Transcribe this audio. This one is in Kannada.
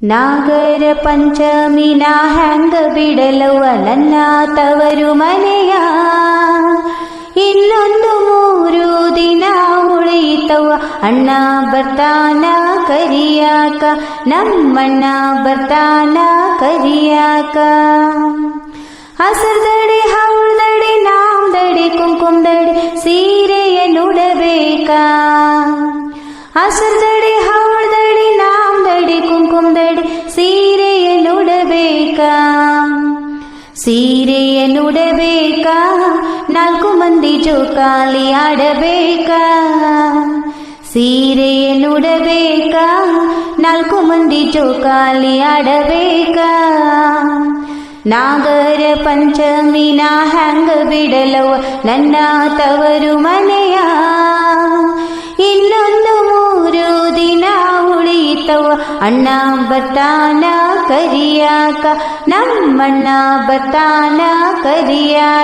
ನಾಗರ ಪಂಚಮಿನ ಹ್ಯಾಂಗ ಬಿಡಲವ ನನ್ನ ತವರು ಮನೆಯ, ಇನ್ನೊಂದು 3 ದಿನ ಉಳಿತವ ಅಣ್ಣ ಬರ್ತಾನ ಕರಿಯಾಕ, ನಮ್ಮಣ್ಣ ಬರ್ತಾನ ಕರಿಯಾಕ. ಹಸರ್ದಡಿ ಹವಳದಡಿ ನಾಮದಡಿ ಕುಂಕುಮದಡಿ ಸೀರೆಯ ನುಡಬೇಕ, ಹಸರ್ದಡಿ ಹವಳದಡಿ ನಾಮದಡಿ ಕುಂಕುಮದಡಿ ಸೀರೆಯ ನುಡಬೇಕ. ಸೀರೆಯ ನುಡಬೇಕ, 4 ಮಂದಿ ಜೋಕಾಲಿ ಆಡಬೇಕ. ಸೀರೆಯ ನುಡಬೇಕ, 4 ಮಂದಿ ಜೋಕಾಲಿ ಆಡಬೇಕ. ನಾಗರ ಪಂಚಮಿನ ಹ್ಯಾಂಗ ಬಿಡಲವ ನನ್ನ ತವರು ಮನೆಯ, ಇನ್ನೊಂದು 3 ದಿನ ಉಳಿತವ ಅಣ್ಣ ಬರ್ತಾನ ಕರಿಯಾಕ, ನಮ್ಮಣ್ಣ ಬರ್ತಾನ ಕರಿಯಾಕ.